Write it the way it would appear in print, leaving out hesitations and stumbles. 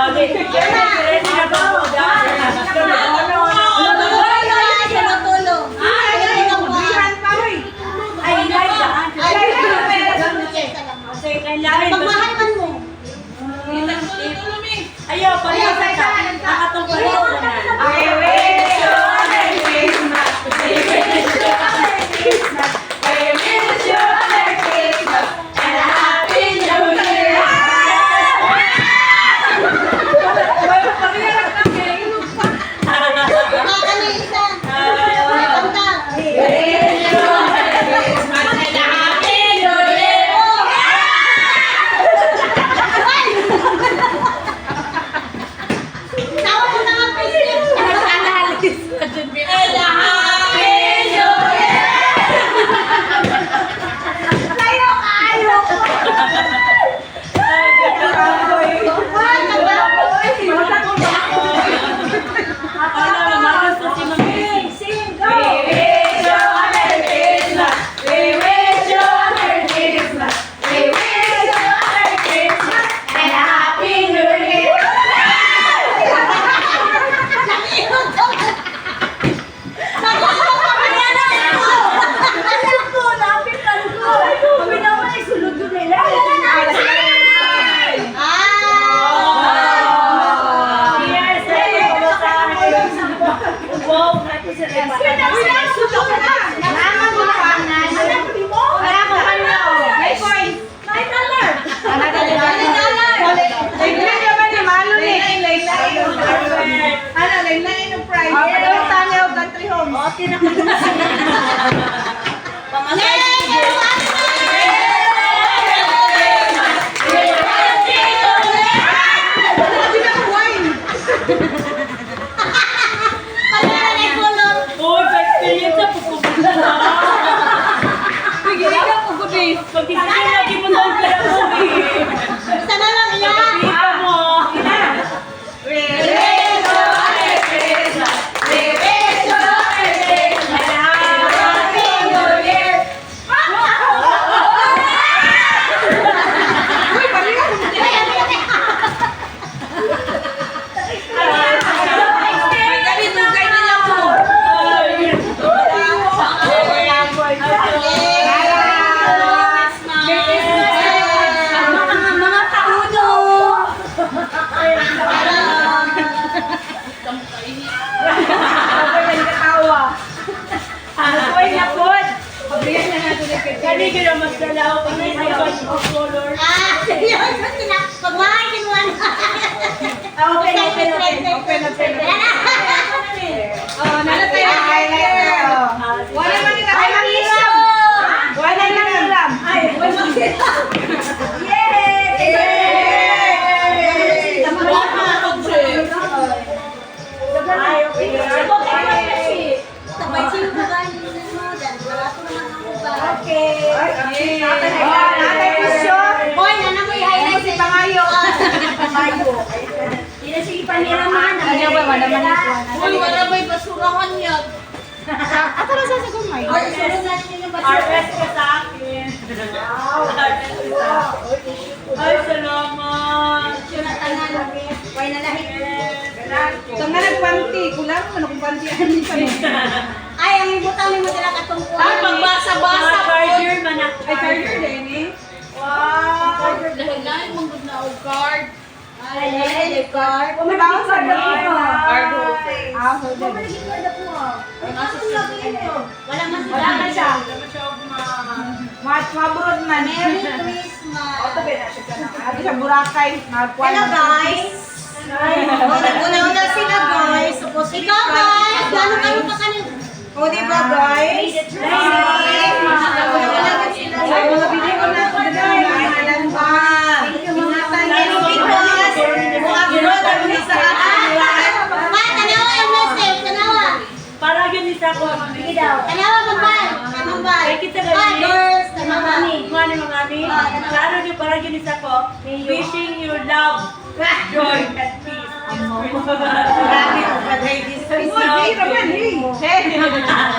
Ready na ba po? Pagmahalman mo. Ayaw, paliwasan ka. Nakatong paliwasan na. I wish you a Merry Christmas. I wish you a Merry Christmas. I wish you a Merry Christmas and a Happy New Year. Kani ka na magdalaw kung hindi ka of color. Pagmahay din mo. Open. Oh, nalo tayo highlighter. Wala man ito. Ay, mag-isip. Wala lang ulam. Ay, wala Wala ba'y basurahan yan? Ako na sasagot mo. RS ka sa akin. Ay, salamat. Why na lahit? Ito nga nagpanti. Kulang mo na kung pantian nito. Ay, ang ibutang mo sila katungkuhan. Ay, pagbasa-basa po. Charger man ako. Ay, charger din eh. Wow. Dahil mong good na og card. Ay, card. May bawas sa dito. Card holder. Wala man Wala na siya. Mabrod man. Merry Christmas. Ito ba na siya na? Ito siya Boracay. Hello guys. Una-una sila guys. Suppose ikaw guys. Lalo pa kanil. O diba guys? Ay, mga bili ko na ito guys. Alam ba? Ingatan niya yung Pilipinas. Mga abroad ang isa atin. Tanawa yung message. Tanawa. Para yun isa ko. Sige daw. Tanawa magbay. Magbay. Ay, kita ganyan. Girls. Tanawa. Mga ni mga ami. Klaro nyo para yun isa ko. Wishing you love, joy, and peace. Grabe, pag-ladies. Uy, di naman, hey.